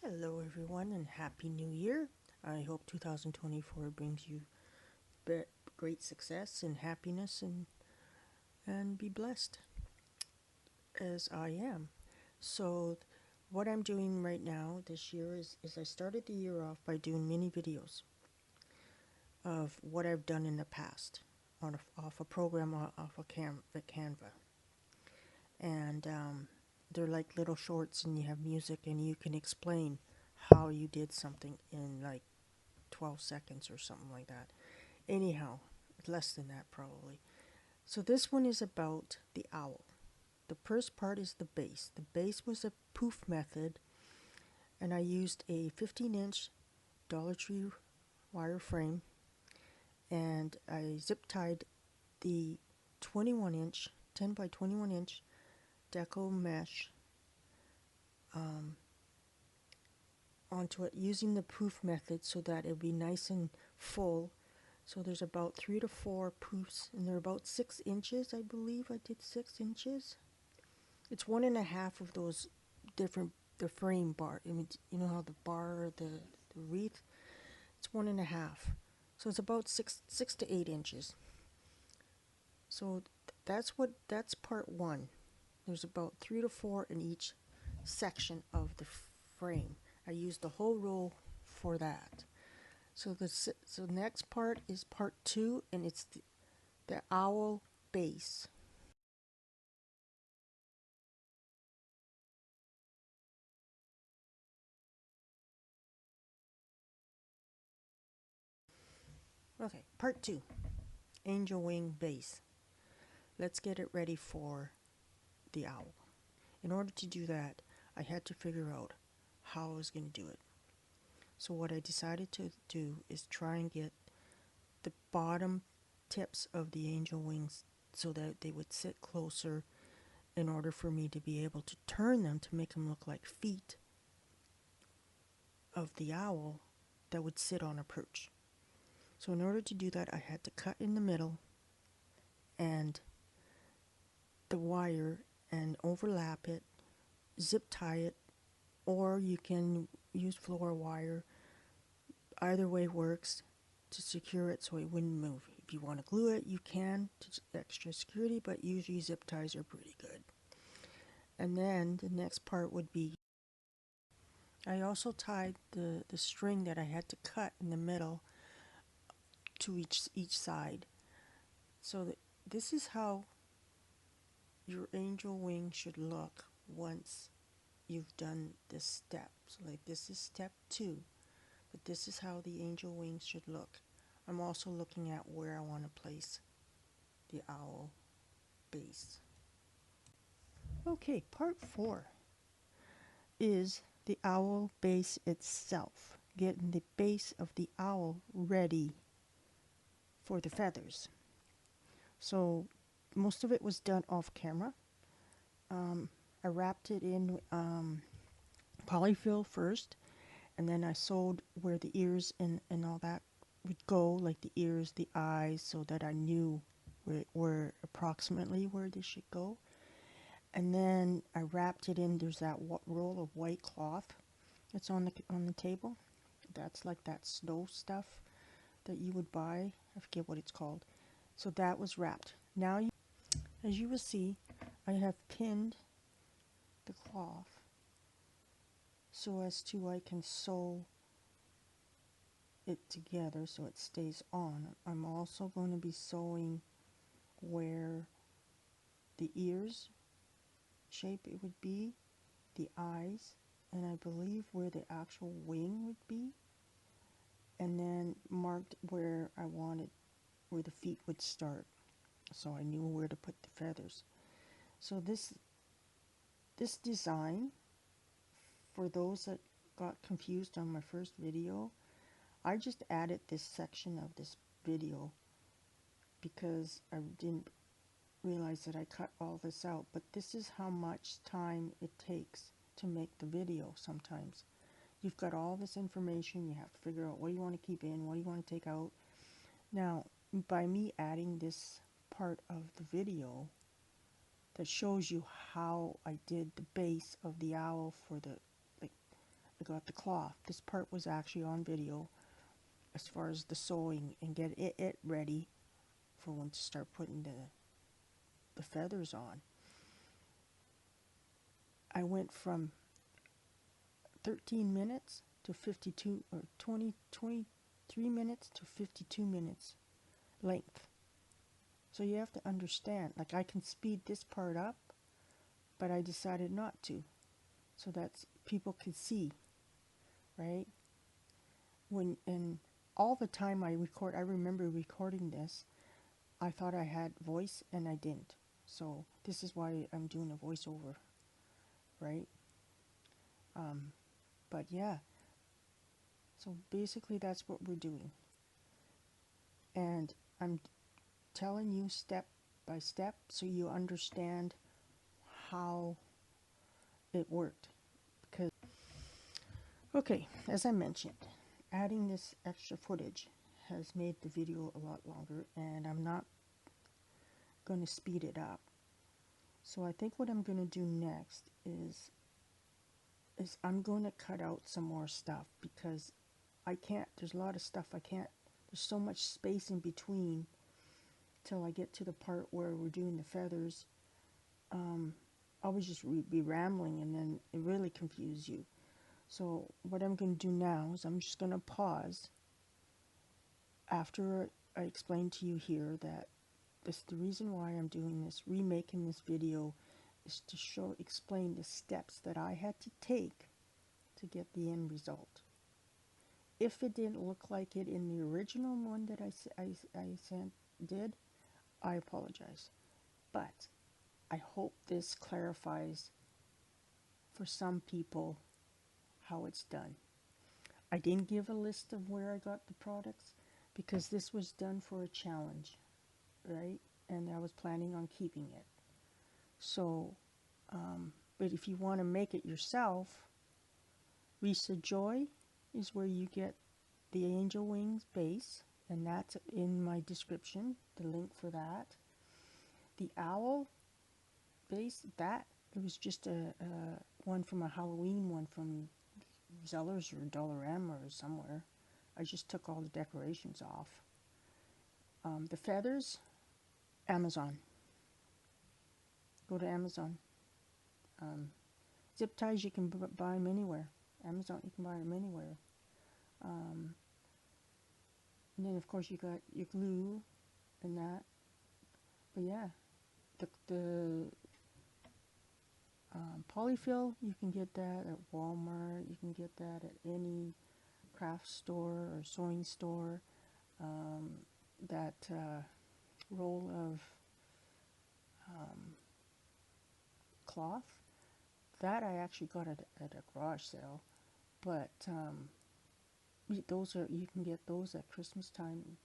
Hello everyone and Happy New Year. I hope 2024 brings you great success and happiness and be blessed as I am. So what I'm doing right now this year is I started the year off by doing mini videos of what I've done in the past off a program off a Canva. And they're like little shorts and you have music and you can explain how you did something in like 12 seconds or something like that. Anyhow, less than that probably. So this one is about the owl. The first part is the base. The base was a poof method, and I used a 15-inch Dollar Tree wire frame, and I zip tied the 21-inch, 10 by 21-inch deco mesh onto it using the poof method so that it would be nice and full. So there's about 3 to 4 poofs, and they're about 6 inches, I believe. I did 6 inches. It's 1.5 of those different, the frame bar. I mean, you know how the bar, the wreath, it's 1.5. So it's about 6 to 8 inches. So that's part one. There's about 3 to 4 in each section of the frame. I used the whole roll for that. So the next part is part two, and it's the owl base. Okay, part two, angel wing base. Let's get it ready for the owl. In order to do that, I had to figure out how I was going to do it. So what I decided to do is try and get the bottom tips of the angel wings so that they would sit closer in order for me to be able to turn them to make them look like feet of the owl that would sit on a perch. So in order to do that, I had to cut in the middle and the wire and overlap it, zip tie it, or you can use floor wire. Either way works to secure it so it wouldn't move. If you want to glue it, you can to extra security, but usually zip ties are pretty good. And then the next part would be I also tied the string that I had to cut in the middle to each side. So that this is how your angel wing should look once you've done this step. So like this is step 2, but this is how the angel wings should look. I'm also looking at where I want to place the owl base. Okay, part 4 is the owl base itself, getting the base of the owl ready for the feathers. So most of it was done off camera. I wrapped it in polyfill first, and then I sewed where the ears and all that would go, like the ears, the eyes, so that I knew where approximately where they should go. And then I wrapped it in. There's that roll of white cloth that's on the table. That's like that snow stuff that you would buy. I forget what it's called. So that was wrapped. Now, as you will see, I have pinned the cloth so as to I can sew it together so it stays on. I'm also going to be sewing where the ears shape it would be, the eyes, and I believe where the actual wing would be, and then marked where I wanted where the feet would start, so I knew where to put the feathers. So this design, for those that got confused on my first video, I just added this section of this video because I didn't realize that I cut all this out, but this is how much time it takes to make the video. Sometimes you've got all this information, you have to figure out what do you want to keep in, what do you want to take out. Now, by me adding this part of the video that shows you how I did the base of the owl for the, like, got the cloth. This part was actually on video as far as the sewing and get it ready for when to start putting the feathers on. I went from 13 minutes to 52 or 23 minutes to 52 minutes length. So you have to understand, like I can speed this part up, but I decided not to, so that people could see, right? And all the time I remember recording this, I thought I had voice and I didn't. So this is why I'm doing a voiceover, right? But yeah, so basically that's what we're doing. And I'm telling you step by step so you understand how it worked. Because, okay, as I mentioned, adding this extra footage has made the video a lot longer, and I'm not going to speed it up. So I think what I'm going to do next is I'm going to cut out some more stuff, because I can't, there's a lot of stuff I can't, there's so much space in between till I get to the part where we're doing the feathers. I would just be rambling and then it really confuse you. So what I'm going to do now is I'm just going to pause after I explain to you here that the reason why I'm doing this, remaking this video, is to explain the steps that I had to take to get the end result. If it didn't look like it in the original one that I did, I apologize. But I hope this clarifies for some people how it's done. I didn't give a list of where I got the products because this was done for a challenge, right? And I was planning on keeping it. So, but if you want to make it yourself, Wreaths of Joy is where you get the angel wings base, and that's in my description, the link for that. The owl base, that it was just a one from a Halloween one from Zellers or Dollarama or somewhere. I just took all the decorations off. The feathers, Amazon. Go to Amazon. Zip ties, you can buy them anywhere. Amazon, you can buy them anywhere. And then of course you got your glue and that. But yeah, the polyfill, you can get that at Walmart. You can get that at any craft store or sewing store. That roll of cloth, that I actually got at a garage sale. But those are, you can get those at Christmas time,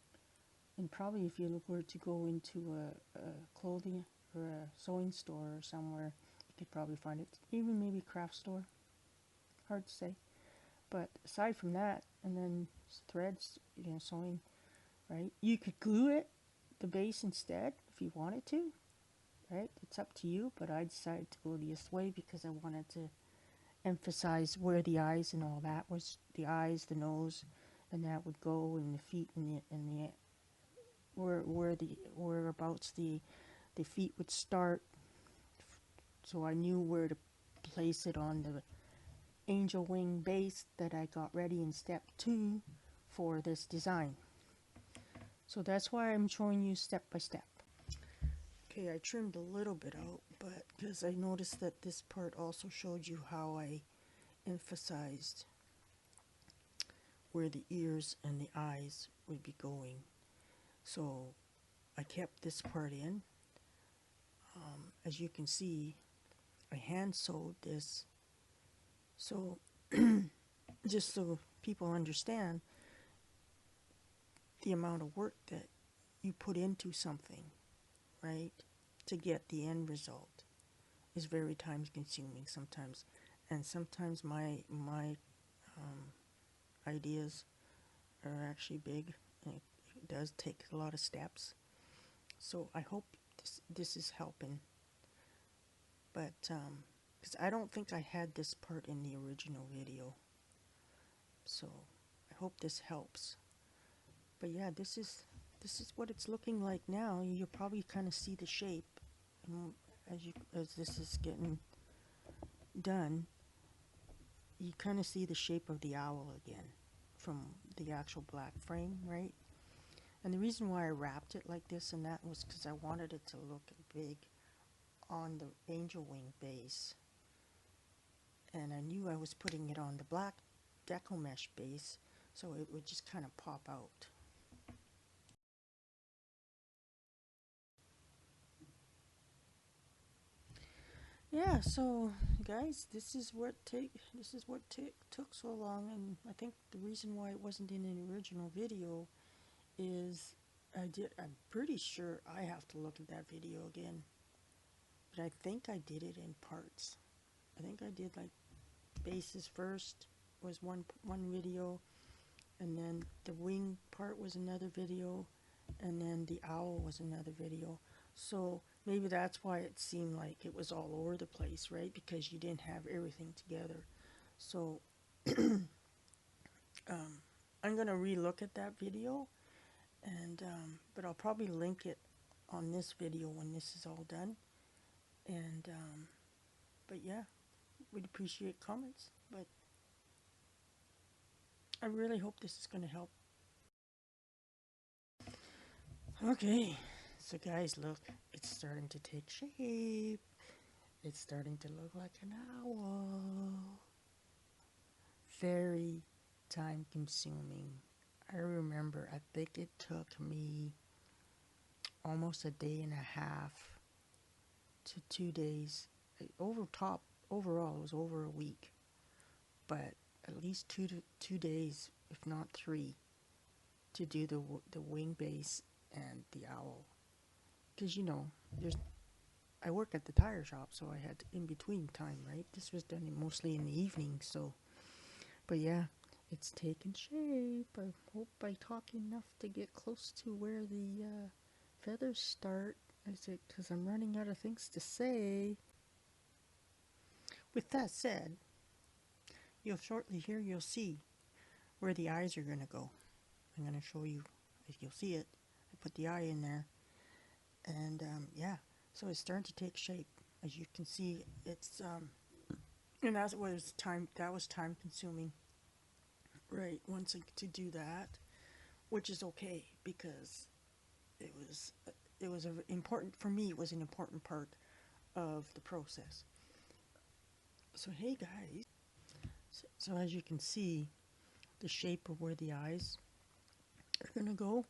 and probably if you were to go into a clothing or a sewing store or somewhere, you could probably find it. Even maybe craft store, hard to say. But aside from that, and then threads, you know, sewing, right? You could glue it, the base instead, if you wanted to, right? It's up to you, but I decided to go this way because I wanted to emphasize where the eyes and all that was, the eyes, the nose, and that would go, and the feet, and the whereabouts the feet would start. So I knew where to place it on the angel wing base that I got ready in step 2 for this design. So that's why I'm showing you step by step. Okay, I trimmed a little bit out, but because I noticed that this part also showed you how I emphasized where the ears and the eyes would be going. So I kept this part in. As you can see, I hand sewed this. So just so people understand the amount of work that you put into something, right, to get the end result is very time consuming sometimes. And sometimes my ideas are actually big, and it does take a lot of steps. So I hope this is helping. But because I don't think I had this part in the original video. So I hope this helps. But yeah, this is what it's looking like now. You'll probably kind of see the shape, and as this is getting done, you kind of see the shape of the owl again from the actual black frame, right? And the reason why I wrapped it like this and that was because I wanted it to look big on the angel wing base, and I knew I was putting it on the black deco mesh base, so it would just kind of pop out. Yeah, so guys, this is what took so long, and I think the reason why it wasn't in an original video is I'm pretty sure I have to look at that video again, but I think I did it in parts. I think I did like bases first was one video, and then the wing part was another video, and then the owl was another video. So maybe that's why it seemed like it was all over the place, right? Because you didn't have everything together. So I'm gonna re-look at that video, and but I'll probably link it on this video when this is all done. And but yeah, we'd appreciate comments. But I really hope this is gonna help. Okay, so guys, look, it's starting to take shape. It's starting to look like an owl. Very time consuming. I remember, I think it took me almost a day and a half to 2 days. Overall, it was over a week. But at least 2 days, if not 3, to do the wing base and the owl. Because, you know, I work at the tire shop, so I had in between time, right? This was done mostly in the evening, so. But yeah, it's taken shape. I hope I talk enough to get close to where the feathers start. Because I'm running out of things to say. With that said, you'll see where the eyes are going to go. I'm going to show you, if you'll see it. I put the eye in there. And yeah, so it's starting to take shape. As you can see, it's and that was time consuming, right? Once to do that, which is okay, because it was important for me. It was an important part of the process. So hey guys, so as you can see, the shape of where the eyes are gonna go.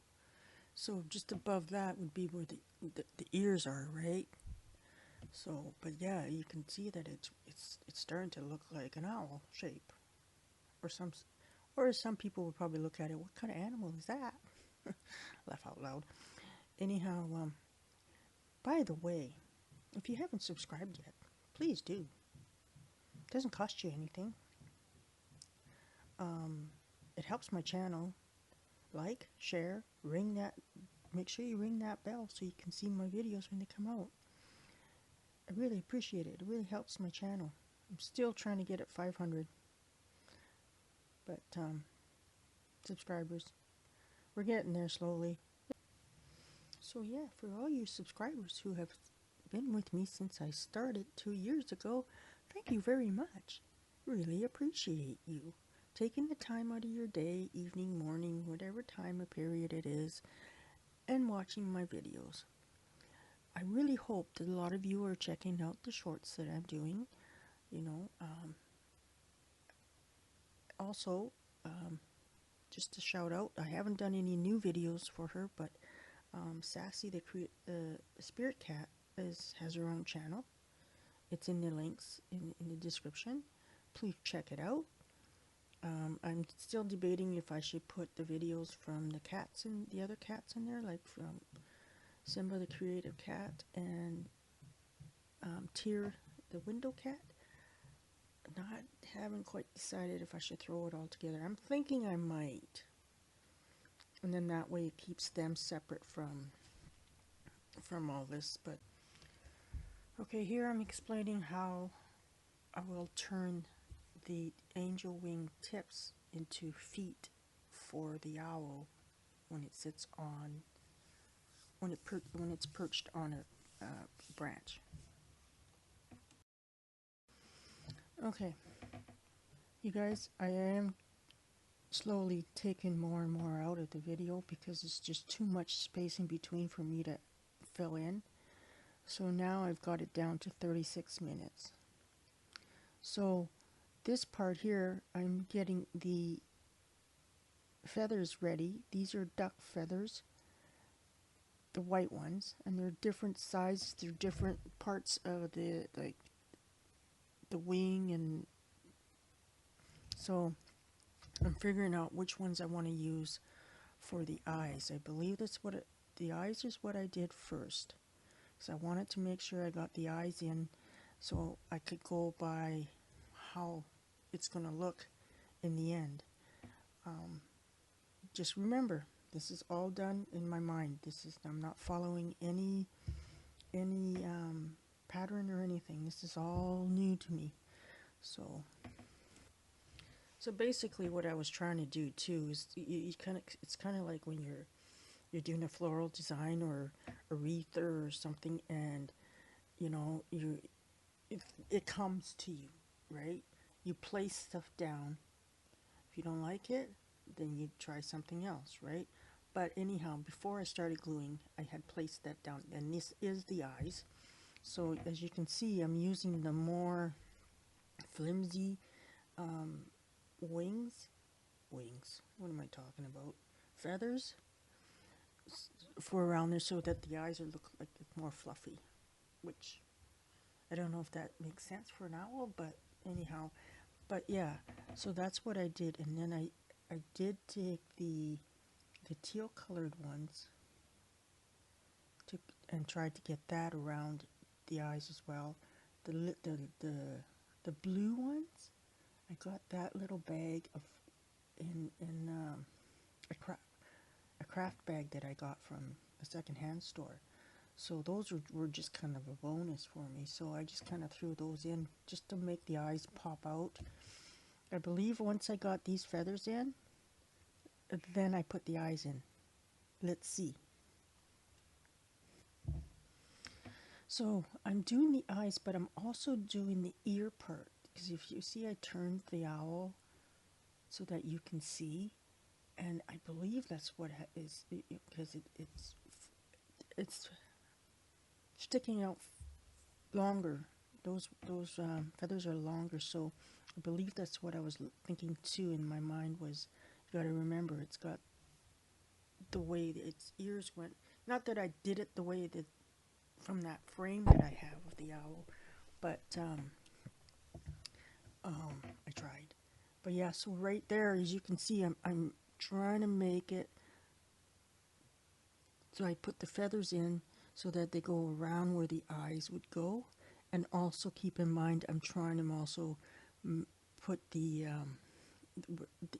So just above that would be where the ears are, right? So, but yeah, you can see that it's starting to look like an owl shape, or some people would probably look at it. What kind of animal is that? Laugh out loud. Anyhow, by the way, if you haven't subscribed yet, please do. It doesn't cost you anything. It helps my channel. Like, share, make sure you ring that bell so you can see my videos when they come out. I really appreciate it. It really helps my channel. I'm still trying to get at 500. But, subscribers, we're getting there slowly. So yeah, for all you subscribers who have been with me since I started 2 years ago, thank you very much. Really appreciate you taking the time out of your day, evening, morning, whatever time or period it is, and watching my videos. I really hope that a lot of you are checking out the shorts that I'm doing. You know, also, just to shout out, I haven't done any new videos for her, but Sassy, the spirit cat, has her own channel. It's in the links in the description. Please check it out. I'm still debating if I should put the videos from the cats and the other cats in there, like from Simba the creative cat and Tyr the window cat. Haven't quite decided if I should throw it all together. I'm thinking I might, and then that way it keeps them separate from all this. But okay, here I'm explaining how I will turn the angel wing tips into feet for the owl when it sits on when it's perched on a branch. Okay, you guys, I am slowly taking more and more out of the video because it's just too much space in between for me to fill in. So now I've got it down to 36 minutes. So this part here, I'm getting the feathers ready. These are duck feathers, the white ones, and they're different sizes. They're different parts of the wing, and so I'm figuring out which ones I want to use for the eyes. I believe that's what the eyes is what I did first, because I wanted to make sure I got the eyes in so I could go by how it's going to look in the end. Just remember, this is all done in my mind. I'm not following any pattern or anything. This is all new to me. So basically, what I was trying to do too is it's kind of like when you're doing a floral design or a wreath or something, and you know it comes to you, right? You place stuff down. If you don't like it, then you try something else, right? But anyhow, before I started gluing, I had placed that down, and this is the eyes. So as you can see, I'm using the more flimsy wings. What am I talking about? Feathers for around there, so that the eyes look like more fluffy. Which I don't know if that makes sense for an owl, but anyhow. But yeah, so that's what I did, and then I did take the teal colored ones and tried to get that around the eyes as well. The blue ones, I got that little bag of in a craft bag that I got from a secondhand store. So those were just kind of a bonus for me. So I just kind of threw those in just to make the eyes pop out. I believe once I got these feathers in, then I put the eyes in. Let's see. So I'm doing the eyes, but I'm also doing the ear part. Because if you see, I turned the owl so that you can see. And I believe that's what is, because it's sticking out longer. Those feathers are longer, so I believe that's what I was thinking too in my mind was, you got to remember, it's got the way that its ears went. Not that I did it the way that from that frame that I have of the owl, but I tried. But yeah, so right there, as you can see, I'm trying to make it so I put the feathers in so that they go around where the eyes would go, and also keep in mind I'm trying to also put the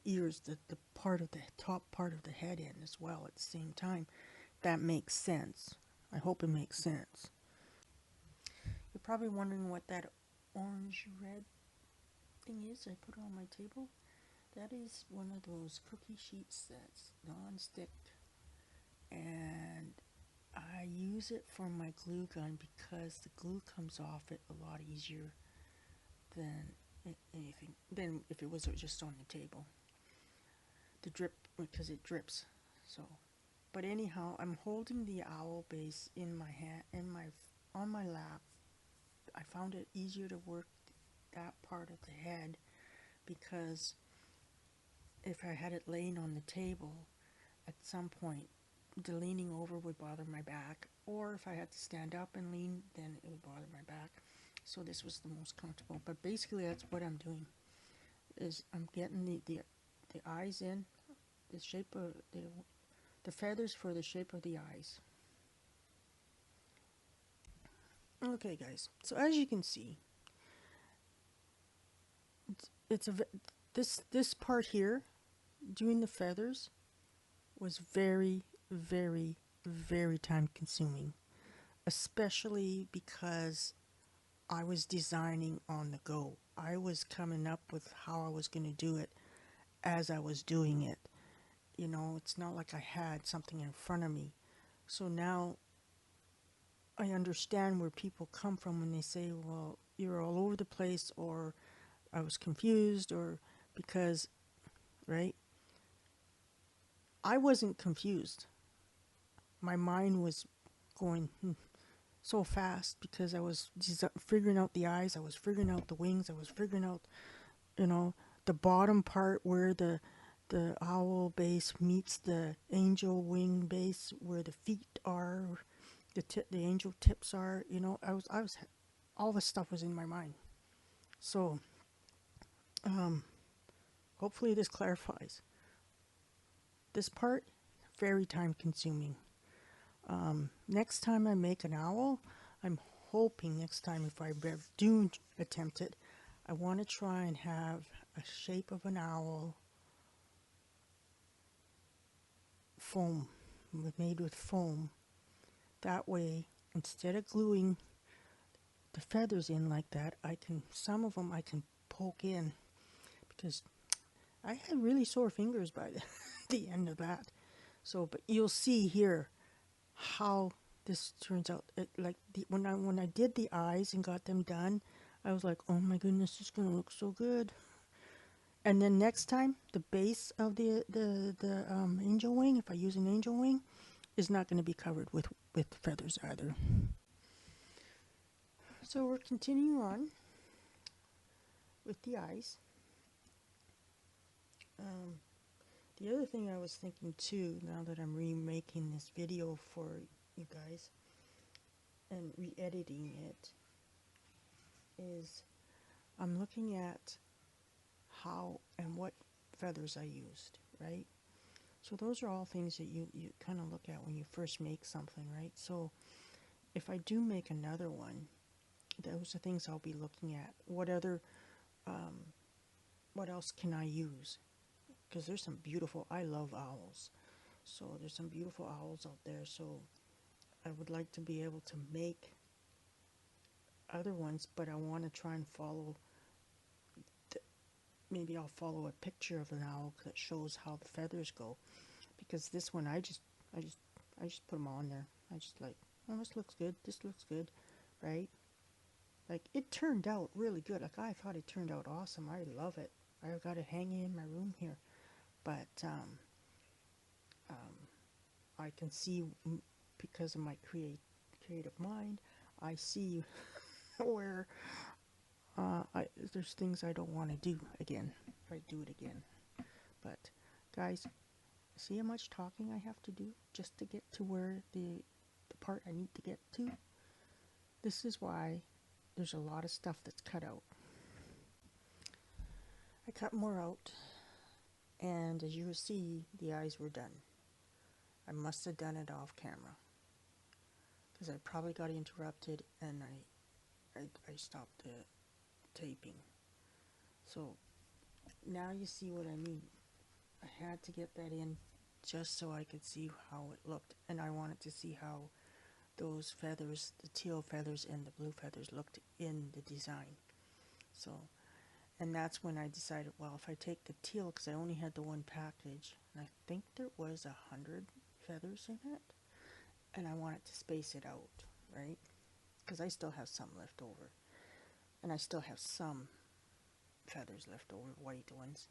ears, the part of the top part of the head in as well at the same time. That makes sense. I hope it makes sense. You're probably wondering what that orange red thing is I put on my table. That is one of those cookie sheets that's non-stick, and I use it for my glue gun because the glue comes off it a lot easier than anything, than if it was just on the table. The drip, because it drips. So, but anyhow, I'm holding the owl base in my hand, on my lap. I found it easier to work that part of the head, because if I had it laying on the table, at some point the leaning over would bother my back, or if I had to stand up and lean, then it would bother my back. So this was the most comfortable. But basically that's what I'm doing, is I'm getting the eyes in, the shape of the feathers for the shape of the eyes. Okay guys, so as you can see, it's a this part here, doing the feathers, was very, very, very time consuming, especially because I was designing on the go. I was coming up with how I was going to do it as I was doing it. You know, it's not like I had something in front of me. So now I understand where people come from when they say, well, you're all over the place, or I was confused, or because, right? I wasn't confused. My mind was going so fast because I was figuring out the eyes, I was figuring out the wings, I was figuring out, you know, the bottom part where the owl base meets the angel wing base, where the feet are, the angel tips are. You know, I was all this stuff was in my mind. So hopefully this clarifies. This part, very time consuming. Next time I make an owl, I'm hoping next time, if I do attempt it, I want to try and have a shape of an owl foam, made with foam. That way, instead of gluing the feathers in like that, some of them I can poke in, because I had really sore fingers by the end of that. So, but you'll see here how this turns out. When I did the eyes and got them done, I was like, oh my goodness, this is gonna look so good. And then next time, the base of the angel wing, if I use an angel wing, is not going to be covered with feathers either. So we're continuing on with the eyes. The other thing I was thinking too, now that I'm remaking this video for you guys and re-editing it, is I'm looking at how and what feathers I used, right? So those are all things that you kind of look at when you first make something, right? So if I do make another one, those are things I'll be looking at. What else can I use? Because there's some beautiful, I love owls. So there's some beautiful owls out there. So I would like to be able to make other ones, but I want to try and follow, maybe I'll follow a picture of an owl that shows how the feathers go. Because this one, I just put them on there. I just like, oh, this looks good, right? Like, it turned out really good. Like, I thought it turned out awesome. I love it. I've got it hanging in my room here. But I can see, because of my creative mind, I see where there's things I don't want to do again if I do it again. But guys, see how much talking I have to do just to get to where the part I need to get to? This is why there's a lot of stuff that's cut out. I cut more out, and as you will see, the eyes were done. I must have done it off camera, because I probably got interrupted and I stopped the taping. So now you see what I mean. I had to get that in just so I could see how it looked, and I wanted to see how those feathers, the teal feathers and the blue feathers, looked in the design. So, and that's when I decided, well, if I take the teal, because I only had the one package, and I think there was 100 feathers in it, and I wanted to space it out, right? Because I still have some left over, and I still have some feathers left over, white ones.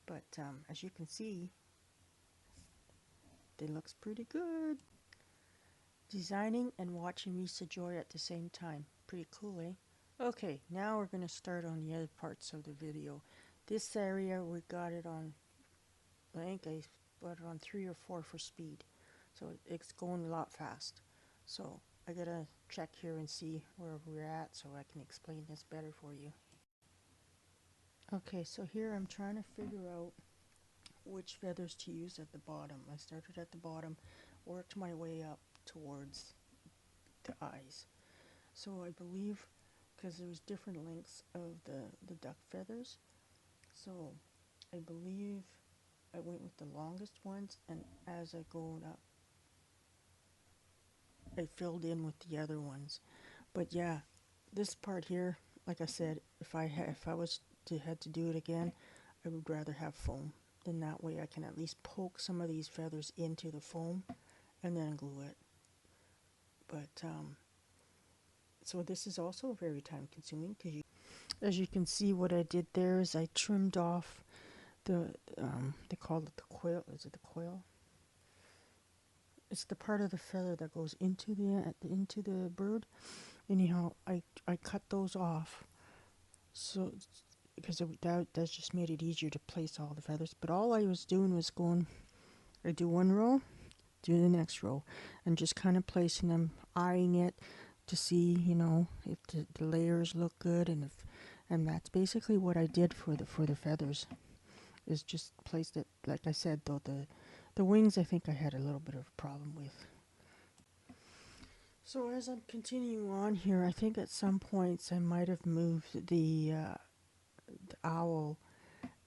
But as you can see, it looks pretty good. Designing and watching Wreaths of Joy at the same time. Pretty cool, eh? Okay, now we're going to start on the other parts of the video. This area, we got it on, I think I got it on 3 or 4 for speed. So it's going a lot fast. So I gotta check here and see where we're at so I can explain this better for you. Okay, so here I'm trying to figure out which feathers to use at the bottom. I started at the bottom, worked my way up towards the eyes. So I believe, because there was different lengths of the duck feathers, so I believe I went with the longest ones, and as I go up, I filled in with the other ones. But yeah, this part here, like I said, if I was to had to do it again, I would rather have foam. Then that way I can at least poke some of these feathers into the foam and then glue it. But so this is also very time consuming because as you can see, what I did there is I trimmed off the they call it the coil. Is it the coil? It's the part of the feather that goes into the bird. Anyhow, I cut those off, so because that just made it easier to place all the feathers. But all I was doing was going, I do one row, do the next row, and just kind of placing them, eyeing it to see, if the layers look good, and that's basically what I did for the feathers, is just placed it. Like I said, though the wings, I think I had a little bit of a problem with. So as I'm continuing on here, I think at some points I might have moved the owl,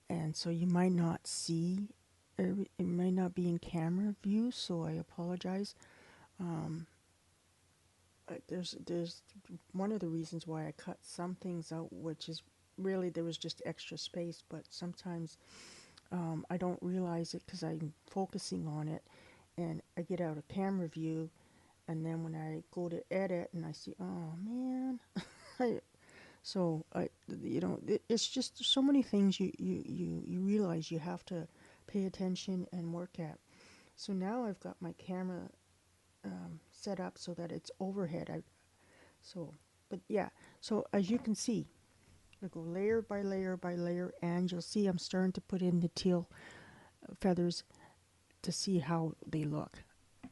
and so you might not see, it might not be in camera view, so I apologize. Um, there's one of the reasons why I cut some things out, which is really there was just extra space, but sometimes I don't realize it because I'm focusing on it, and I get out of camera view, and then when I go to edit and I see, oh man, I, so it's just so many things you realize you have to pay attention and work at. So now I've got my camera set up so that it's overhead. But yeah, so as you can see, I go layer by layer by layer, and you'll see I'm starting to put in the teal feathers to see how they look.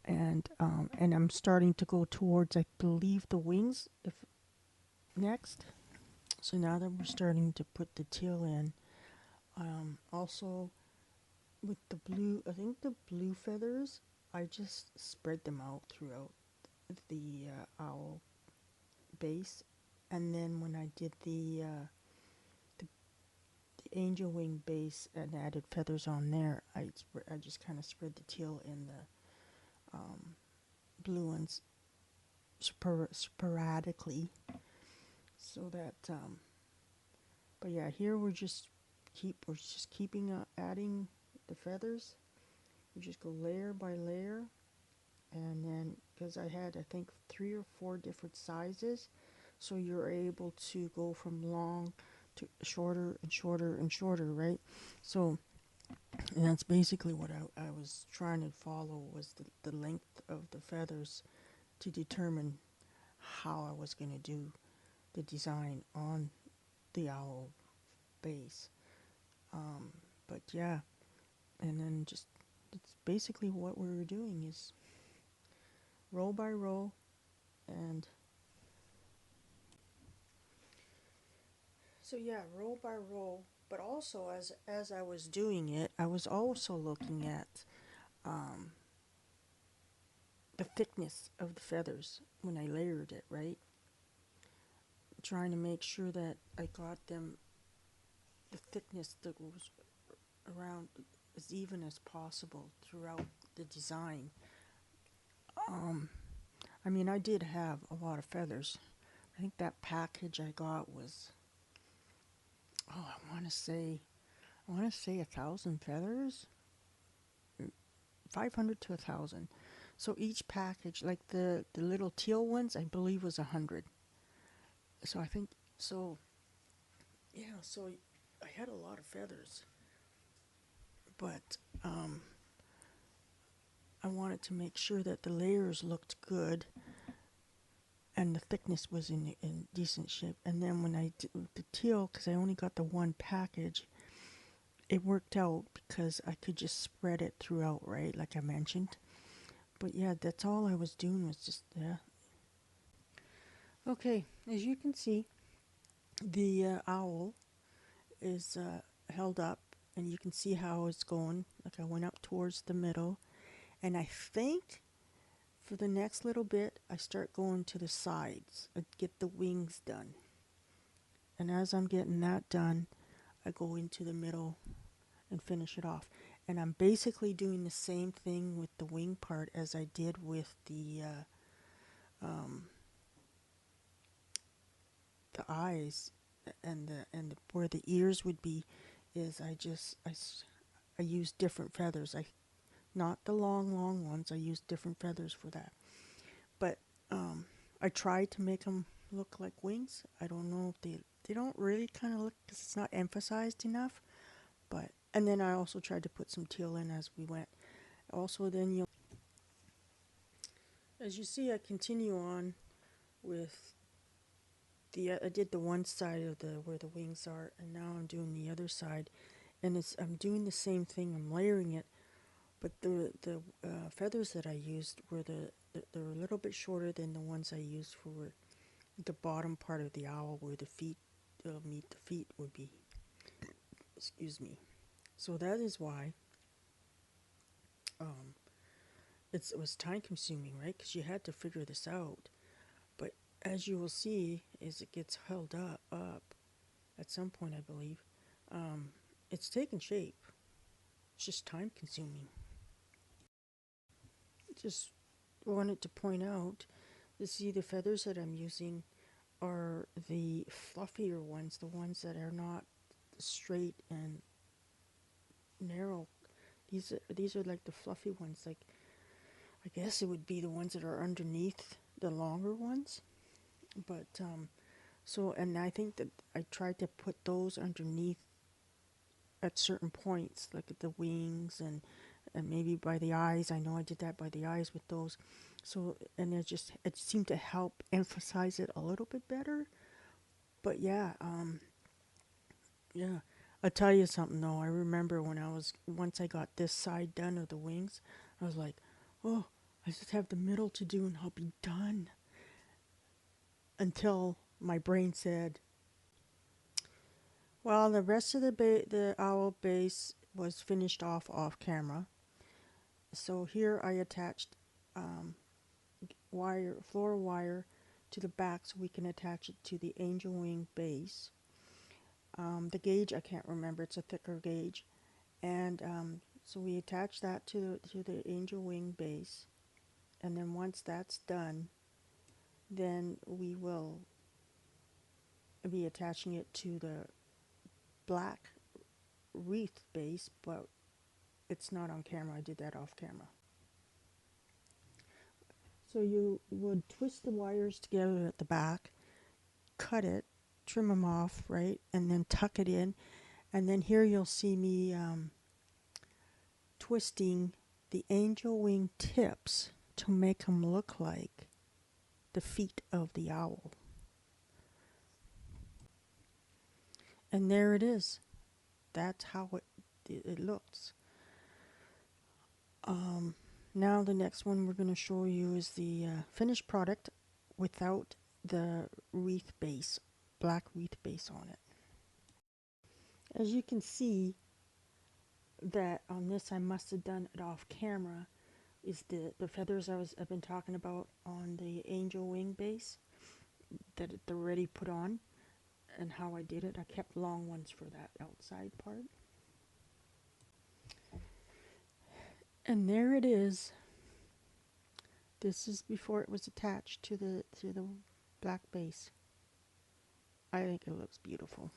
And I'm starting to go towards, I believe, the wings if next. So now that we're starting to put the teal in, also with the blue, I think the blue feathers, I just spread them out throughout the owl base, and then when I did the angel wing base and added feathers on there, I just kind of spread the teal and the blue ones sporadically, so that but yeah, here we're just keeping adding the feathers. We just go layer by layer, and then because I had, I think, 3 or 4 different sizes, so you're able to go from long to shorter and shorter and shorter, right? So and that's basically what I was trying to follow, was the length of the feathers to determine how I was going to do the design on the owl base. But yeah, and then just it's basically what we were doing is row by row, and so yeah, row by row. But also as I was doing it, I was also looking at um, the thickness of the feathers when I layered it, right? Trying to make sure that I got them the thickness that was around as even as possible throughout the design. Um, I mean, I did have a lot of feathers. I think that package I got was, oh, I want to say 1,000 feathers, 500 to 1,000. So each package, like the little teal ones, I believe was 100. So I think so. Yeah, so I had a lot of feathers, but I wanted to make sure that the layers looked good and the thickness was in decent shape. And then when I did the teal, because I only got the one package, it worked out because I could just spread it throughout, right, like I mentioned. But yeah, that's all I was doing was just, yeah. Okay, as you can see, the owl is held up, and you can see how it's going. Like I went up towards the middle, and I think for the next little bit, I start going to the sides and get the wings done. And as I'm getting that done, I go into the middle and finish it off. And I'm basically doing the same thing with the wing part as I did with the the eyes and where the ears would be is I use different feathers. I Not the long ones. I use different feathers for that. But I tried to make them look like wings. I don't know if they don't really kind of look because it's not emphasized enough. But and then I also tried to put some teal in as we went. Also, then as you see, I continue on with I did the one side of the where the wings are, and now I'm doing the other side, and I'm doing the same thing. I'm layering it, but the feathers that I used were they're a little bit shorter than the ones I used for the bottom part of the owl, where the feet meet the feet would be. Excuse me. So that is why um, it was time consuming, right? Because you had to figure this out. But as you will see, as it gets held up at some point, I believe, um, it's taken shape. It's just time consuming. Just wanted to point out, you see the feathers that I'm using are the fluffier ones, the ones that are not straight and narrow. These are like the fluffy ones. Like I guess it would be the ones that are underneath the longer ones. But so and I think that I tried to put those underneath at certain points, like at the wings and maybe by the eyes. I know I did that by the eyes with those. So and it seemed to help emphasize it a little bit better. But yeah. I'll tell you something though. I remember when once I got this side done of the wings, I was like, oh, I just have the middle to do and I'll be done. Until my brain said, well, the rest of the owl base was finished off camera. So here I attached um, floor wire to the back so we can attach it to the angel wing base. The gauge I can't remember; it's a thicker gauge, and so we attach that to the angel wing base, and then once that's done, then we will be attaching it to the black wreath base, but it's not on camera. I did that off camera. So you would twist the wires together at the back, cut it, trim them off, right, and then tuck it in. And then here you'll see me twisting the angel wing tips to make them look like the feet of the owl. And there it is. That's how it looks. Now the next one we're going to show you is the finished product without the wreath base, black wreath base on it. As you can see, that on this I must have done it off camera is the feathers I've been talking about on the angel wing base that they're already put on, and how I did it. I kept long ones for that outside part. And there it is. This is before it was attached to the black base. I think it looks beautiful.